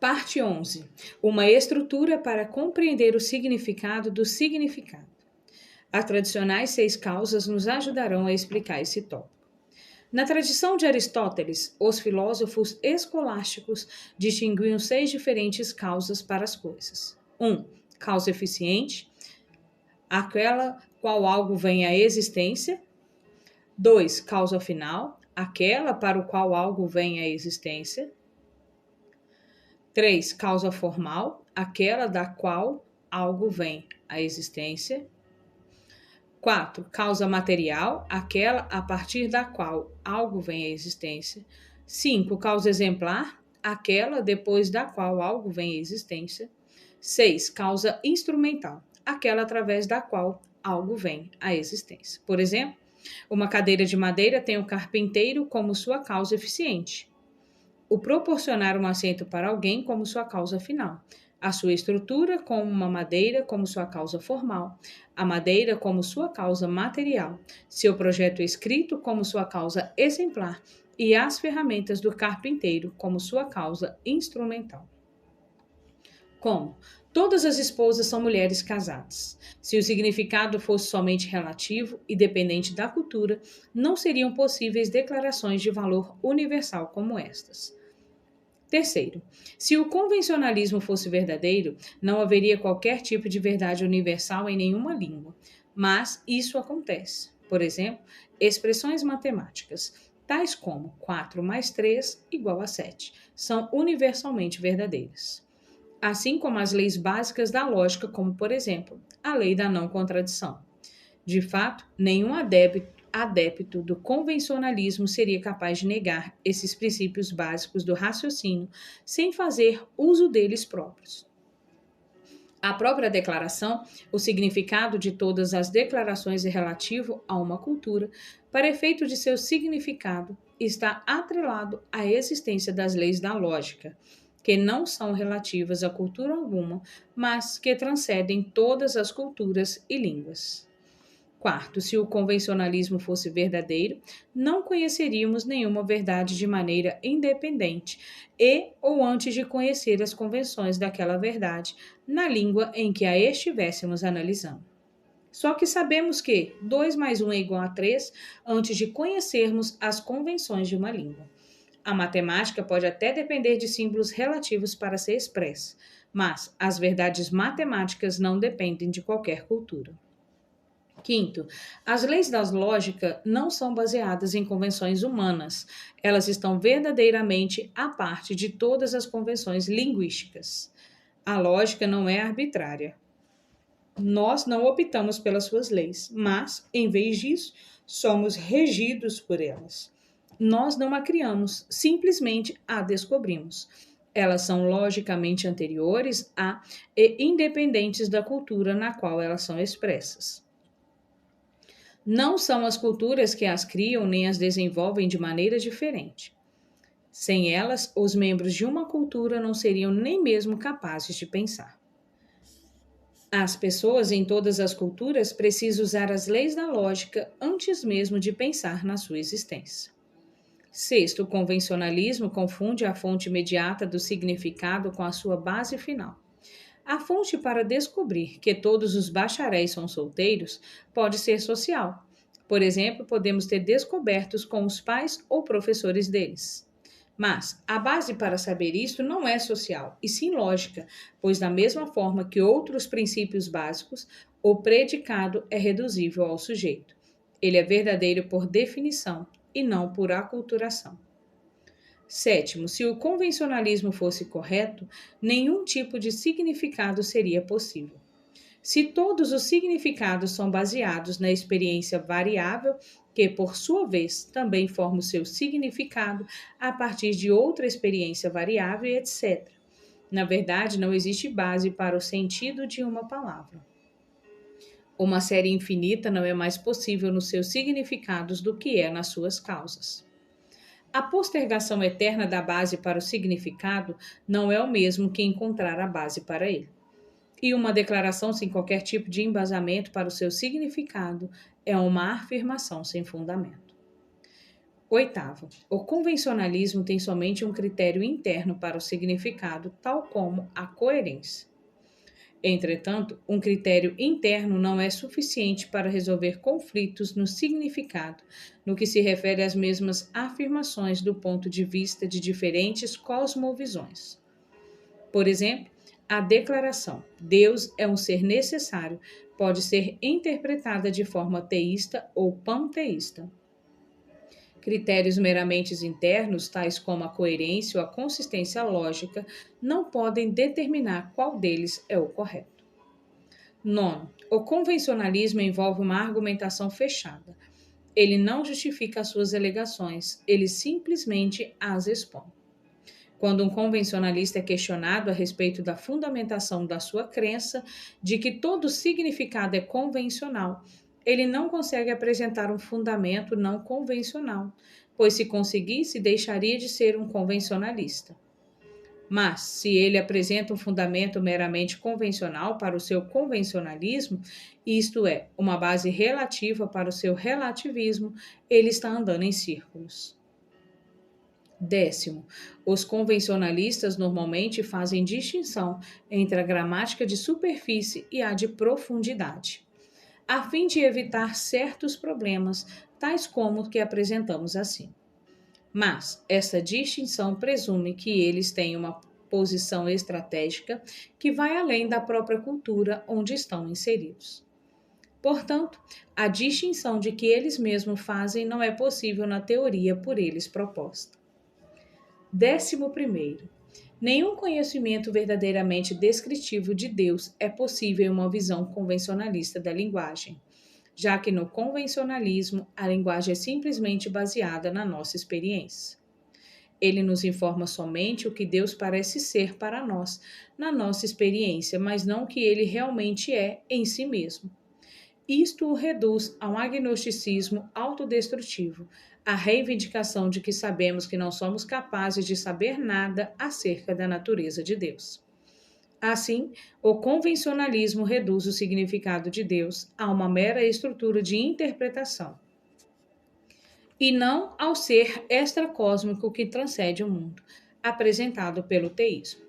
Parte 11. Uma estrutura para compreender o significado do significado. As tradicionais 6 causas nos ajudarão a explicar esse tópico. Na tradição de Aristóteles, os filósofos escolásticos distinguiam 6 diferentes causas para as coisas. 1. Causa eficiente, aquela qual algo vem à existência. 2. Causa final, aquela para o qual algo vem à existência. 3. Causa formal, aquela da qual algo vem à existência. 4. Causa material, aquela a partir da qual algo vem à existência. 5. Causa exemplar, aquela depois da qual algo vem à existência. 6. Causa instrumental, aquela através da qual algo vem à existência. Por exemplo, uma cadeira de madeira tem o carpinteiro como sua causa eficiente, o proporcionar um assento para alguém como sua causa final, a sua estrutura como uma madeira como sua causa formal, a madeira como sua causa material, seu projeto escrito como sua causa exemplar e as ferramentas do carpinteiro como sua causa instrumental. Como? Todas as esposas são mulheres casadas. Se o significado fosse somente relativo e dependente da cultura, não seriam possíveis declarações de valor universal como estas. Terceiro, se o convencionalismo fosse verdadeiro, não haveria qualquer tipo de verdade universal em nenhuma língua. Mas isso acontece. Por exemplo, expressões matemáticas, tais como 4 mais 3 igual a 7, são universalmente verdadeiras. Assim como as leis básicas da lógica, como, por exemplo, a lei da não contradição. De fato, nenhum adepto do convencionalismo seria capaz de negar esses princípios básicos do raciocínio sem fazer uso deles próprios. A própria declaração, o significado de todas as declarações é relativo a uma cultura, para efeito de seu significado, está atrelado à existência das leis da lógica, que não são relativas a cultura alguma, mas que transcendem todas as culturas e línguas. Quarto, se o convencionalismo fosse verdadeiro, não conheceríamos nenhuma verdade de maneira independente e ou antes de conhecer as convenções daquela verdade na língua em que a estivéssemos analisando. Só que sabemos que 2 mais 1 é igual a 3 antes de conhecermos as convenções de uma língua. A matemática pode até depender de símbolos relativos para ser expressa, mas as verdades matemáticas não dependem de qualquer cultura. Quinto, as leis da lógica não são baseadas em convenções humanas. Elas estão verdadeiramente à parte de todas as convenções linguísticas. A lógica não é arbitrária. Nós não optamos pelas suas leis, mas, em vez disso, somos regidos por elas. Nós não a criamos, simplesmente a descobrimos. Elas são logicamente anteriores a e independentes da cultura na qual elas são expressas. Não são as culturas que as criam nem as desenvolvem de maneira diferente. Sem elas, os membros de uma cultura não seriam nem mesmo capazes de pensar. As pessoas em todas as culturas precisam usar as leis da lógica antes mesmo de pensar na sua existência. Sexto, o convencionalismo confunde a fonte imediata do significado com a sua base final. A fonte para descobrir que todos os bacharéis são solteiros pode ser social. Por exemplo, podemos ter descobertos com os pais ou professores deles. Mas a base para saber isso não é social, e sim lógica, pois da mesma forma que outros princípios básicos, o predicado é reduzível ao sujeito. Ele é verdadeiro por definição e não por aculturação. Sétimo, se o convencionalismo fosse correto, nenhum tipo de significado seria possível. Se todos os significados são baseados na experiência variável, que por sua vez também forma o seu significado a partir de outra experiência variável, etc. Na verdade, não existe base para o sentido de uma palavra. Uma série infinita não é mais possível nos seus significados do que é nas suas causas. A postergação eterna da base para o significado não é o mesmo que encontrar a base para ele. E uma declaração sem qualquer tipo de embasamento para o seu significado é uma afirmação sem fundamento. Oitavo, o convencionalismo tem somente um critério interno para o significado, tal como a coerência. Entretanto, um critério interno não é suficiente para resolver conflitos no significado, no que se refere às mesmas afirmações do ponto de vista de diferentes cosmovisões. Por exemplo, a declaração Deus é um ser necessário pode ser interpretada de forma teísta ou panteísta. Critérios meramente internos, tais como a coerência ou a consistência lógica, não podem determinar qual deles é o correto. Nono, o convencionalismo envolve uma argumentação fechada. Ele não justifica as suas alegações, ele simplesmente as expõe. Quando um convencionalista é questionado a respeito da fundamentação da sua crença de que todo significado é convencional, ele não consegue apresentar um fundamento não convencional, pois se conseguisse, deixaria de ser um convencionalista. Mas, se ele apresenta um fundamento meramente convencional para o seu convencionalismo, isto é, uma base relativa para o seu relativismo, ele está andando em círculos. Décimo, os convencionalistas normalmente fazem distinção entre a gramática de superfície e a de profundidade, a fim de evitar certos problemas, tais como o que apresentamos acima. Mas essa distinção presume que eles têm uma posição estratégica que vai além da própria cultura onde estão inseridos. Portanto, a distinção de que eles mesmos fazem não é possível na teoria por eles proposta. 11º. Nenhum conhecimento verdadeiramente descritivo de Deus é possível em uma visão convencionalista da linguagem, já que no convencionalismo a linguagem é simplesmente baseada na nossa experiência. Ele nos informa somente o que Deus parece ser para nós, na nossa experiência, mas não o que ele realmente é em si mesmo. Isto o reduz a um agnosticismo autodestrutivo, a reivindicação de que sabemos que não somos capazes de saber nada acerca da natureza de Deus. Assim, o convencionalismo reduz o significado de Deus a uma mera estrutura de interpretação, e não ao ser extracósmico que transcende o mundo, apresentado pelo teísmo.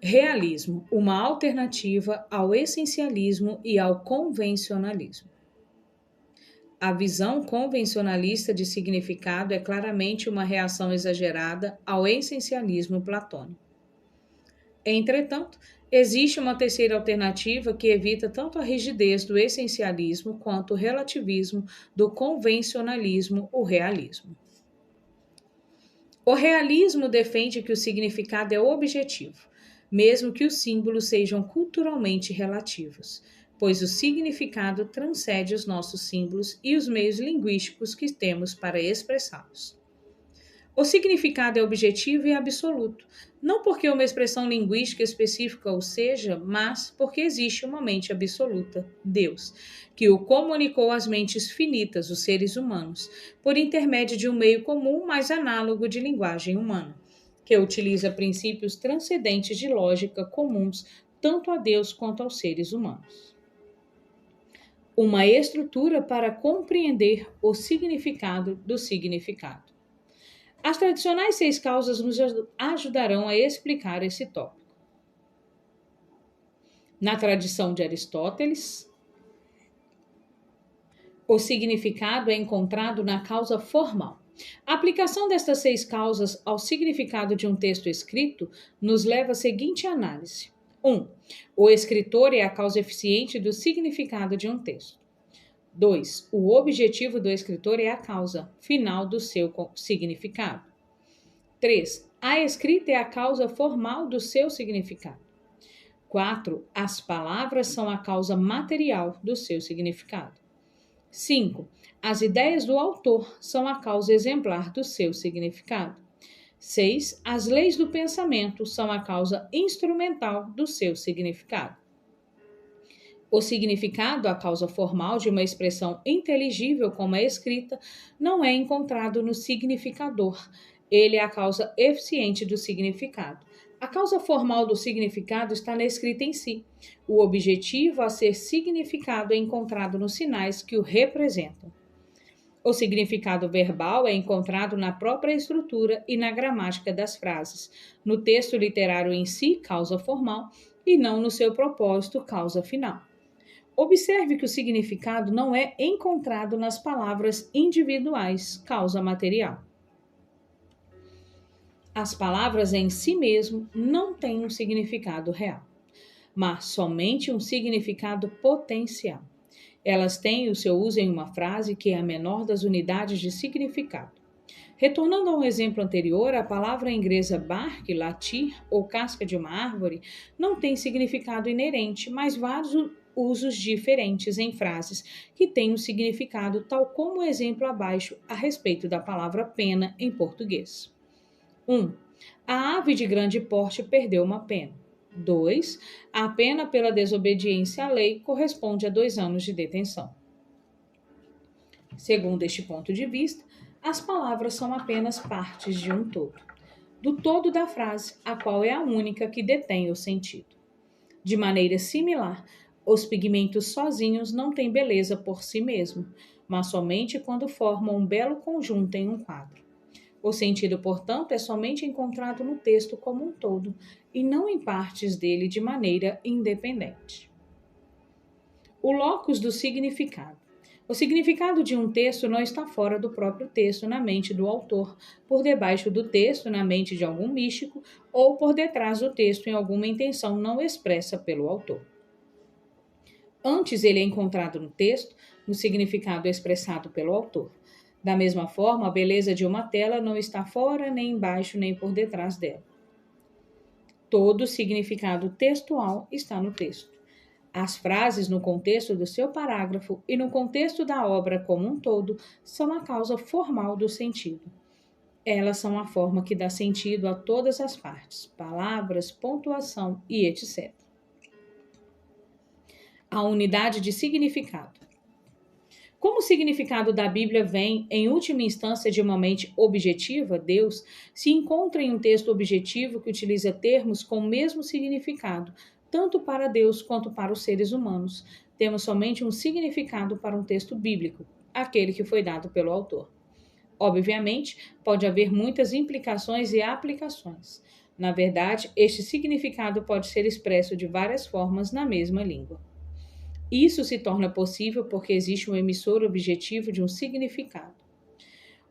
Realismo, uma alternativa ao essencialismo e ao convencionalismo. A visão convencionalista de significado é claramente uma reação exagerada ao essencialismo platônico. Entretanto, existe uma terceira alternativa que evita tanto a rigidez do essencialismo quanto o relativismo do convencionalismo, o realismo. O realismo defende que o significado é objetivo, mesmo que os símbolos sejam culturalmente relativos, pois o significado transcende os nossos símbolos e os meios linguísticos que temos para expressá-los. O significado é objetivo e absoluto, não porque uma expressão linguística específica o seja, mas porque existe uma mente absoluta, Deus, que o comunicou às mentes finitas, os seres humanos, por intermédio de um meio comum mais análogo de linguagem humana, que utiliza princípios transcendentes de lógica comuns tanto a Deus quanto aos seres humanos. Uma estrutura para compreender o significado do significado. As tradicionais 6 causas nos ajudarão a explicar esse tópico. Na tradição de Aristóteles, o significado é encontrado na causa formal. A aplicação destas 6 causas ao significado de um texto escrito nos leva à seguinte análise. 1. O escritor é a causa eficiente do significado de um texto. 2. O objetivo do escritor é a causa final do seu significado. 3. A escrita é a causa formal do seu significado. 4. As palavras são a causa material do seu significado. 5. As ideias do autor são a causa exemplar do seu significado. 6. As leis do pensamento são a causa instrumental do seu significado. O significado, a causa formal de uma expressão inteligível como a escrita, não é encontrado no significador. Ele é a causa eficiente do significado. A causa formal do significado está na escrita em si. O objetivo a ser significado é encontrado nos sinais que o representam. O significado verbal é encontrado na própria estrutura e na gramática das frases, no texto literário em si, causa formal, e não no seu propósito, causa final. Observe que o significado não é encontrado nas palavras individuais, causa material. As palavras em si mesmo não têm um significado real, mas somente um significado potencial. Elas têm o seu uso em uma frase que é a menor das unidades de significado. Retornando a um exemplo anterior, a palavra inglesa bark, latir ou casca de uma árvore não tem significado inerente, mas vários usos diferentes em frases que têm um significado, tal como o exemplo abaixo a respeito da palavra pena em português. 1. A ave de grande porte perdeu uma pena. 2. A pena pela desobediência à lei corresponde a 2 anos de detenção. Segundo este ponto de vista, as palavras são apenas partes de um todo, do todo da frase, a qual é a única que detém o sentido. De maneira similar, os pigmentos sozinhos não têm beleza por si mesmo, mas somente quando formam um belo conjunto em um quadro. O sentido, portanto, é somente encontrado no texto como um todo e não em partes dele de maneira independente. O locus do significado. O significado de um texto não está fora do próprio texto na mente do autor, por debaixo do texto na mente de algum místico ou por detrás do texto em alguma intenção não expressa pelo autor. Antes ele é encontrado no texto, no significado expressado pelo autor. Da mesma forma, a beleza de uma tela não está fora, nem embaixo, nem por detrás dela. Todo significado textual está no texto. As frases, no contexto do seu parágrafo e no contexto da obra como um todo, são a causa formal do sentido. Elas são a forma que dá sentido a todas as partes, palavras, pontuação e etc. A unidade de significado. Como o significado da Bíblia vem, em última instância, de uma mente objetiva, Deus, se encontra em um texto objetivo que utiliza termos com o mesmo significado, tanto para Deus quanto para os seres humanos. Temos somente um significado para um texto bíblico, aquele que foi dado pelo autor. Obviamente, pode haver muitas implicações e aplicações. Na verdade, este significado pode ser expresso de várias formas na mesma língua. Isso se torna possível porque existe um emissor objetivo de um significado.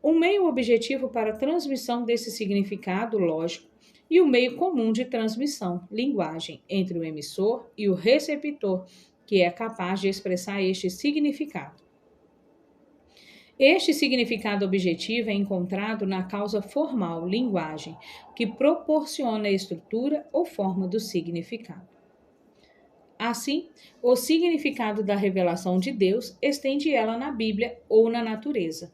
Um meio objetivo para a transmissão desse significado, lógico, e o meio comum de transmissão, linguagem, entre o emissor e o receptor, que é capaz de expressar este significado. Este significado objetivo é encontrado na causa formal, linguagem, que proporciona a estrutura ou forma do significado. Assim, o significado da revelação de Deus estende ela na Bíblia ou na natureza.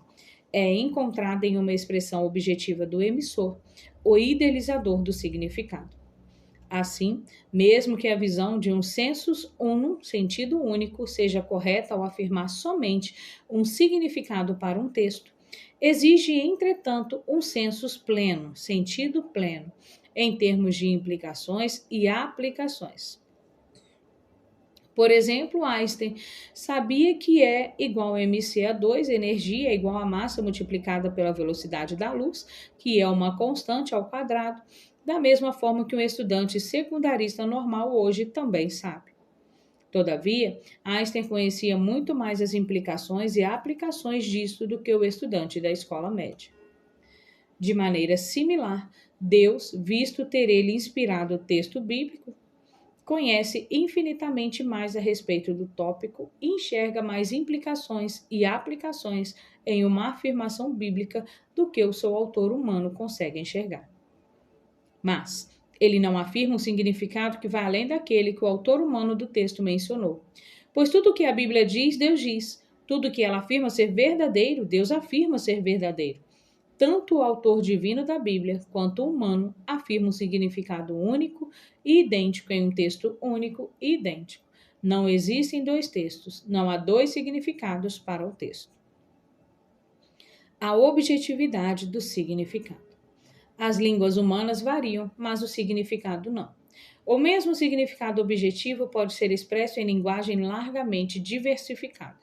É encontrada em uma expressão objetiva do emissor, o idealizador do significado. Assim, mesmo que a visão de um sensus unum, sentido único, seja correta ao afirmar somente um significado para um texto, exige, entretanto, um sensus pleno, sentido pleno, em termos de implicações e aplicações. Por exemplo, Einstein sabia que E igual a mc², energia é igual a massa multiplicada pela velocidade da luz, que é uma constante ao quadrado, da mesma forma que um estudante secundarista normal hoje também sabe. Todavia, Einstein conhecia muito mais as implicações e aplicações disso do que o estudante da escola média. De maneira similar, Deus, visto ter ele inspirado o texto bíblico, conhece infinitamente mais a respeito do tópico e enxerga mais implicações e aplicações em uma afirmação bíblica do que o seu autor humano consegue enxergar. Mas ele não afirma um significado que vai além daquele que o autor humano do texto mencionou. Pois tudo o que a Bíblia diz, Deus diz. Tudo o que ela afirma ser verdadeiro, Deus afirma ser verdadeiro. Tanto o autor divino da Bíblia quanto o humano afirmam um significado único e idêntico em um texto único e idêntico. Não existem dois textos, não há dois significados para o texto. A objetividade do significado. As línguas humanas variam, mas o significado não. O mesmo significado objetivo pode ser expresso em linguagem largamente diversificada.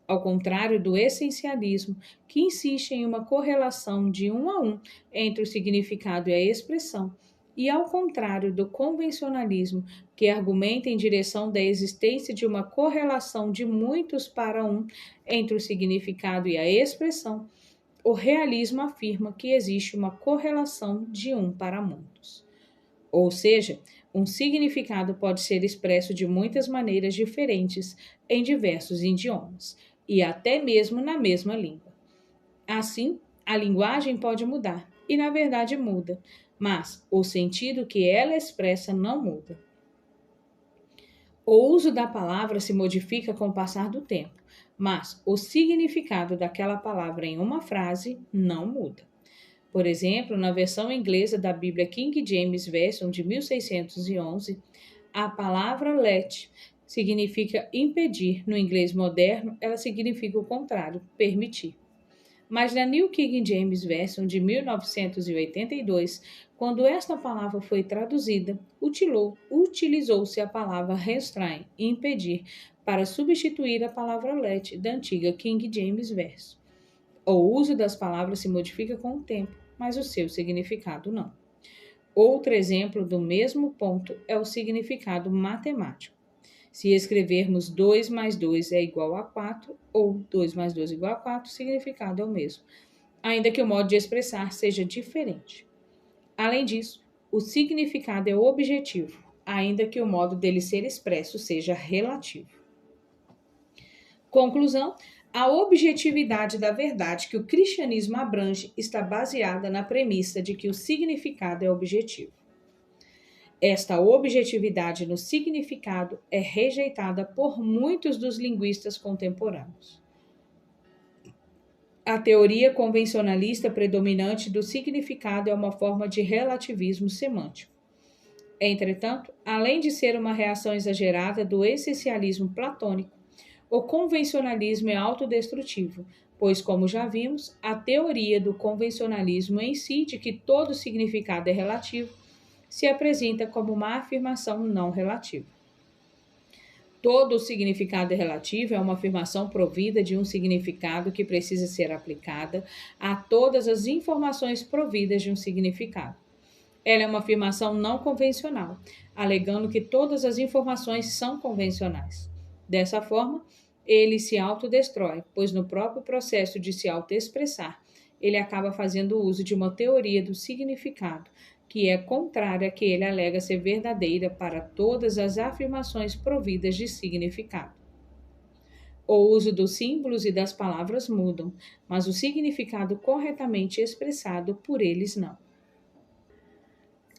ao contrário do essencialismo, que insiste em uma correlação de um a um entre o significado e a expressão, e ao contrário do convencionalismo, que argumenta em direção da existência de uma correlação de muitos para um entre o significado e a expressão, o realismo afirma que existe uma correlação de um para muitos. Ou seja, um significado pode ser expresso de muitas maneiras diferentes em diversos idiomas, e até mesmo na mesma língua. Assim, a linguagem pode mudar, e na verdade muda, mas o sentido que ela expressa não muda. O uso da palavra se modifica com o passar do tempo, mas o significado daquela palavra em uma frase não muda. Por exemplo, na versão inglesa da Bíblia King James Version de 1611, a palavra let significa impedir. No inglês moderno, ela significa o contrário, permitir. Mas na New King James Version de 1982, quando esta palavra foi traduzida, utilizou-se a palavra restrain, impedir, para substituir a palavra let da antiga King James Version. O uso das palavras se modifica com o tempo, mas o seu significado não. Outro exemplo do mesmo ponto é o significado matemático. Se escrevermos 2 mais 2 é igual a 4 ou 2 mais 2 é igual a 4, o significado é o mesmo, ainda que o modo de expressar seja diferente. Além disso, o significado é objetivo, ainda que o modo dele ser expresso seja relativo. Conclusão: a objetividade da verdade que o cristianismo abrange está baseada na premissa de que o significado é objetivo. Esta objetividade no significado é rejeitada por muitos dos linguistas contemporâneos. A teoria convencionalista predominante do significado é uma forma de relativismo semântico. Entretanto, além de ser uma reação exagerada do essencialismo platônico, o convencionalismo é autodestrutivo, pois, como já vimos, a teoria do convencionalismo em si, de que todo significado é relativo, se apresenta como uma afirmação não relativa. Todo significado é relativo é uma afirmação provida de um significado que precisa ser aplicada a todas as informações providas de um significado. Ela é uma afirmação não convencional, alegando que todas as informações são convencionais. Dessa forma, ele se autodestrói, pois no próprio processo de se autoexpressar, ele acaba fazendo uso de uma teoria do significado, que é contrária à que ele alega ser verdadeira para todas as afirmações providas de significado. O uso dos símbolos e das palavras mudam, mas o significado corretamente expressado por eles não.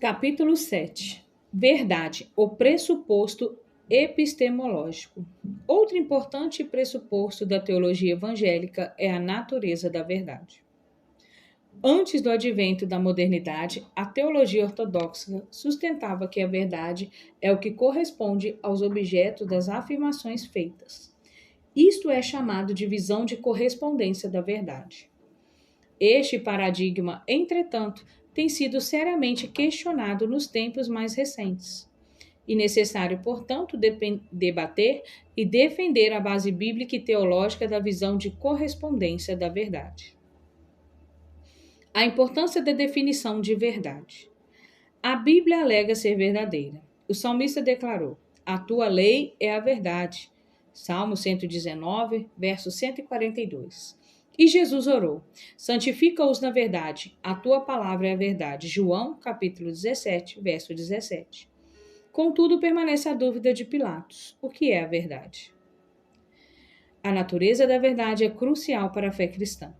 Capítulo 7. Verdade, o pressuposto epistemológico. Outro importante pressuposto da teologia evangélica é a natureza da verdade. Antes do advento da modernidade, a teologia ortodoxa sustentava que a verdade é o que corresponde aos objetos das afirmações feitas. Isto é chamado de visão de correspondência da verdade. Este paradigma, entretanto, tem sido seriamente questionado nos tempos mais recentes. E necessário, portanto, debater e defender a base bíblica e teológica da visão de correspondência da verdade. A importância da definição de verdade. A Bíblia alega ser verdadeira. O salmista declarou: "A tua lei é a verdade." Salmo 119, verso 142. E Jesus orou: "Santifica-os na verdade. A tua palavra é a verdade." João, capítulo 17, verso 17. Contudo, permanece a dúvida de Pilatos: o que é a verdade? A natureza da verdade é crucial para a fé cristã.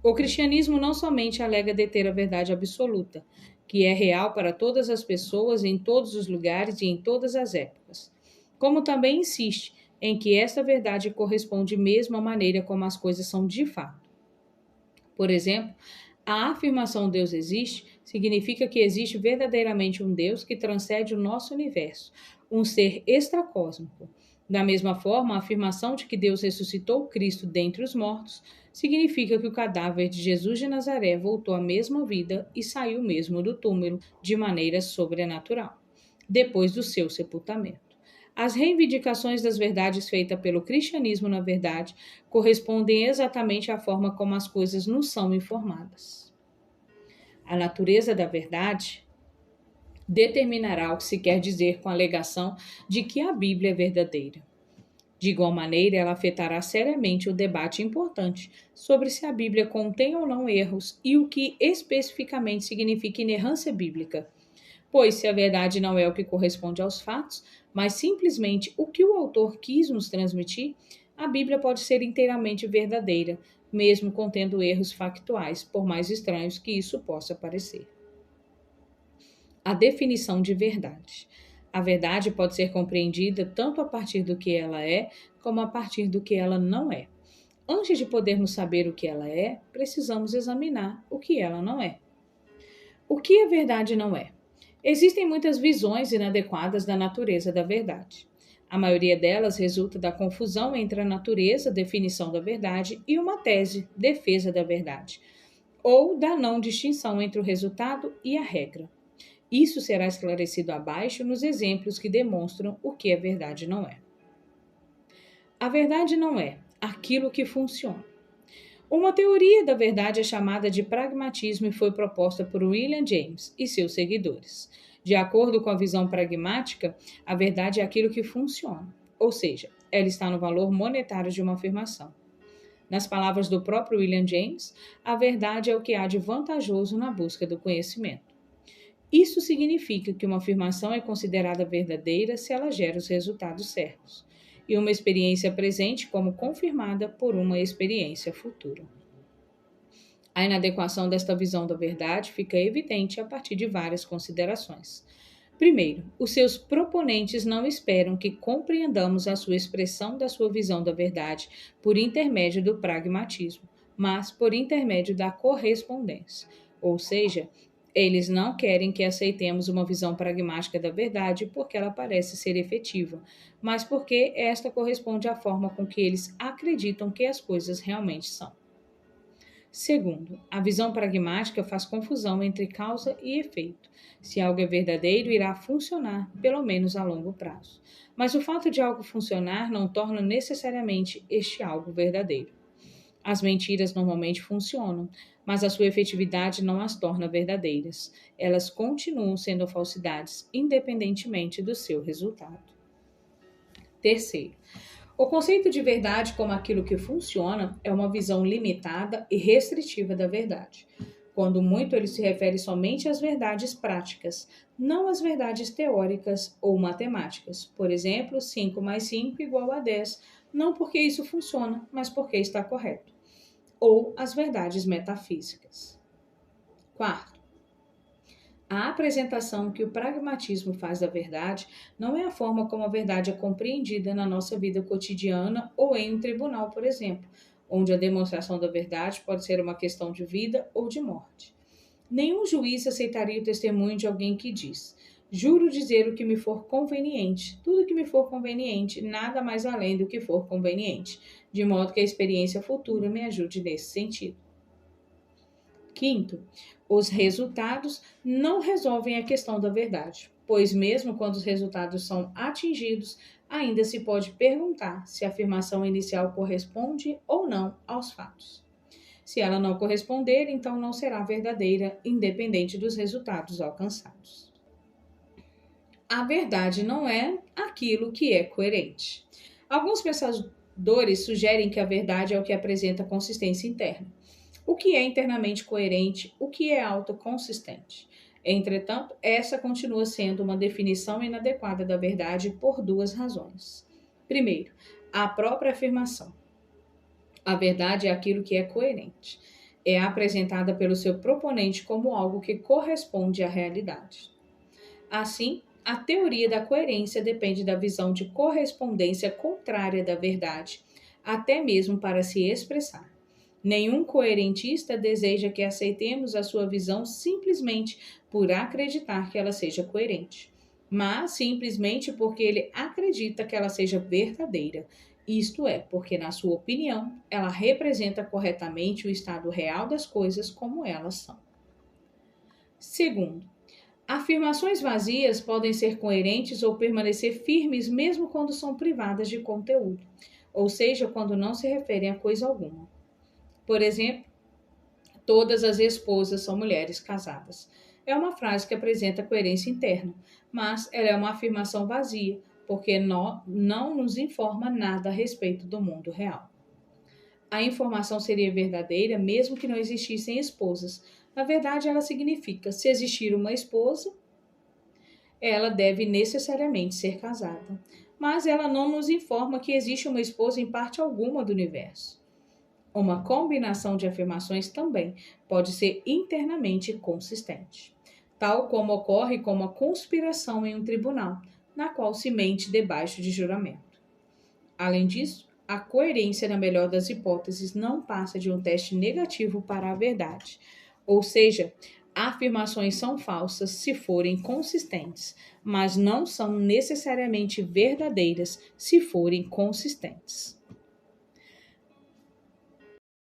O cristianismo não somente alega deter a verdade absoluta, que é real para todas as pessoas, em todos os lugares e em todas as épocas, como também insiste em que esta verdade corresponde mesmo à maneira como as coisas são de fato. Por exemplo, a afirmação Deus existe significa que existe verdadeiramente um Deus que transcende o nosso universo, um ser extracósmico. Da mesma forma, a afirmação de que Deus ressuscitou Cristo dentre os mortos significa que o cadáver de Jesus de Nazaré voltou à mesma vida e saiu mesmo do túmulo de maneira sobrenatural, depois do seu sepultamento. As reivindicações das verdades feitas pelo cristianismo, na verdade, correspondem exatamente à forma como as coisas nos são informadas. A natureza da verdade determinará o que se quer dizer com a alegação de que a Bíblia é verdadeira. De igual maneira, ela afetará seriamente o debate importante sobre se a Bíblia contém ou não erros e o que especificamente significa inerrância bíblica. Pois, se a verdade não é o que corresponde aos fatos, mas simplesmente o que o autor quis nos transmitir, a Bíblia pode ser inteiramente verdadeira, mesmo contendo erros factuais, por mais estranhos que isso possa parecer. A definição de verdade. A verdade pode ser compreendida tanto a partir do que ela é, como a partir do que ela não é. Antes de podermos saber o que ela é, precisamos examinar o que ela não é. O que a verdade não é? Existem muitas visões inadequadas da natureza da verdade. A maioria delas resulta da confusão entre a natureza, definição da verdade, e uma tese, defesa da verdade, ou da não distinção entre o resultado e a regra. Isso será esclarecido abaixo nos exemplos que demonstram o que a verdade não é. A verdade não é aquilo que funciona. Uma teoria da verdade é chamada de pragmatismo e foi proposta por William James e seus seguidores. De acordo com a visão pragmática, a verdade é aquilo que funciona, ou seja, ela está no valor monetário de uma afirmação. Nas palavras do próprio William James, a verdade é o que há de vantajoso na busca do conhecimento. Isso significa que uma afirmação é considerada verdadeira se ela gera os resultados certos, e uma experiência presente como confirmada por uma experiência futura. A inadequação desta visão da verdade fica evidente a partir de várias considerações. Primeiro, os seus proponentes não esperam que compreendamos a sua expressão da sua visão da verdade por intermédio do pragmatismo, mas por intermédio da correspondência, ou seja, eles não querem que aceitemos uma visão pragmática da verdade porque ela parece ser efetiva, mas porque esta corresponde à forma com que eles acreditam que as coisas realmente são. Segundo, a visão pragmática faz confusão entre causa e efeito. Se algo é verdadeiro, irá funcionar, pelo menos a longo prazo. Mas o fato de algo funcionar não torna necessariamente este algo verdadeiro. As mentiras normalmente funcionam, mas a sua efetividade não as torna verdadeiras. Elas continuam sendo falsidades, independentemente do seu resultado. Terceiro, o conceito de verdade como aquilo que funciona é uma visão limitada e restritiva da verdade. Quando muito, ele se refere somente às verdades práticas, não às verdades teóricas ou matemáticas. Por exemplo, 5 mais 5 igual a 10, não porque isso funciona, mas porque está correto. Ou as verdades metafísicas. Quarto, a apresentação que o pragmatismo faz da verdade não é a forma como a verdade é compreendida na nossa vida cotidiana ou em um tribunal, por exemplo, onde a demonstração da verdade pode ser uma questão de vida ou de morte. Nenhum juiz aceitaria o testemunho de alguém que diz: juro dizer o que me for conveniente, tudo que me for conveniente, nada mais além do que for conveniente, de modo que a experiência futura me ajude nesse sentido. Quinto, os resultados não resolvem a questão da verdade, pois mesmo quando os resultados são atingidos, ainda se pode perguntar se a afirmação inicial corresponde ou não aos fatos. Se ela não corresponder, então não será verdadeira, independente dos resultados alcançados. A verdade não é aquilo que é coerente. Alguns pensadores sugerem que a verdade é o que apresenta consistência interna. O que é internamente coerente, o que é autoconsistente. Entretanto, essa continua sendo uma definição inadequada da verdade por duas razões. Primeiro, a própria afirmação. A verdade é aquilo que é coerente. É apresentada pelo seu proponente como algo que corresponde à realidade. Assim, a teoria da coerência depende da visão de correspondência contrária da verdade, até mesmo para se expressar. Nenhum coerentista deseja que aceitemos a sua visão simplesmente por acreditar que ela seja coerente, mas simplesmente porque ele acredita que ela seja verdadeira. Isto é, porque, na sua opinião, ela representa corretamente o estado real das coisas como elas são. Segundo, Afirmações vazias podem ser coerentes ou permanecer firmes mesmo quando são privadas de conteúdo, ou seja, quando não se referem a coisa alguma. Por exemplo, todas as esposas são mulheres casadas. É uma frase que apresenta coerência interna, mas ela é uma afirmação vazia, porque não nos informa nada a respeito do mundo real. A informação seria verdadeira mesmo que não existissem esposas. Na verdade, ela significa: se existir uma esposa, ela deve necessariamente ser casada. Mas ela não nos informa que existe uma esposa em parte alguma do universo. Uma combinação de afirmações também pode ser internamente consistente, tal como ocorre com uma conspiração em um tribunal, na qual se mente debaixo de juramento. Além disso, a coerência, na melhor das hipóteses, não passa de um teste negativo para a verdade, ou seja, afirmações são falsas se forem consistentes, mas não são necessariamente verdadeiras se forem consistentes.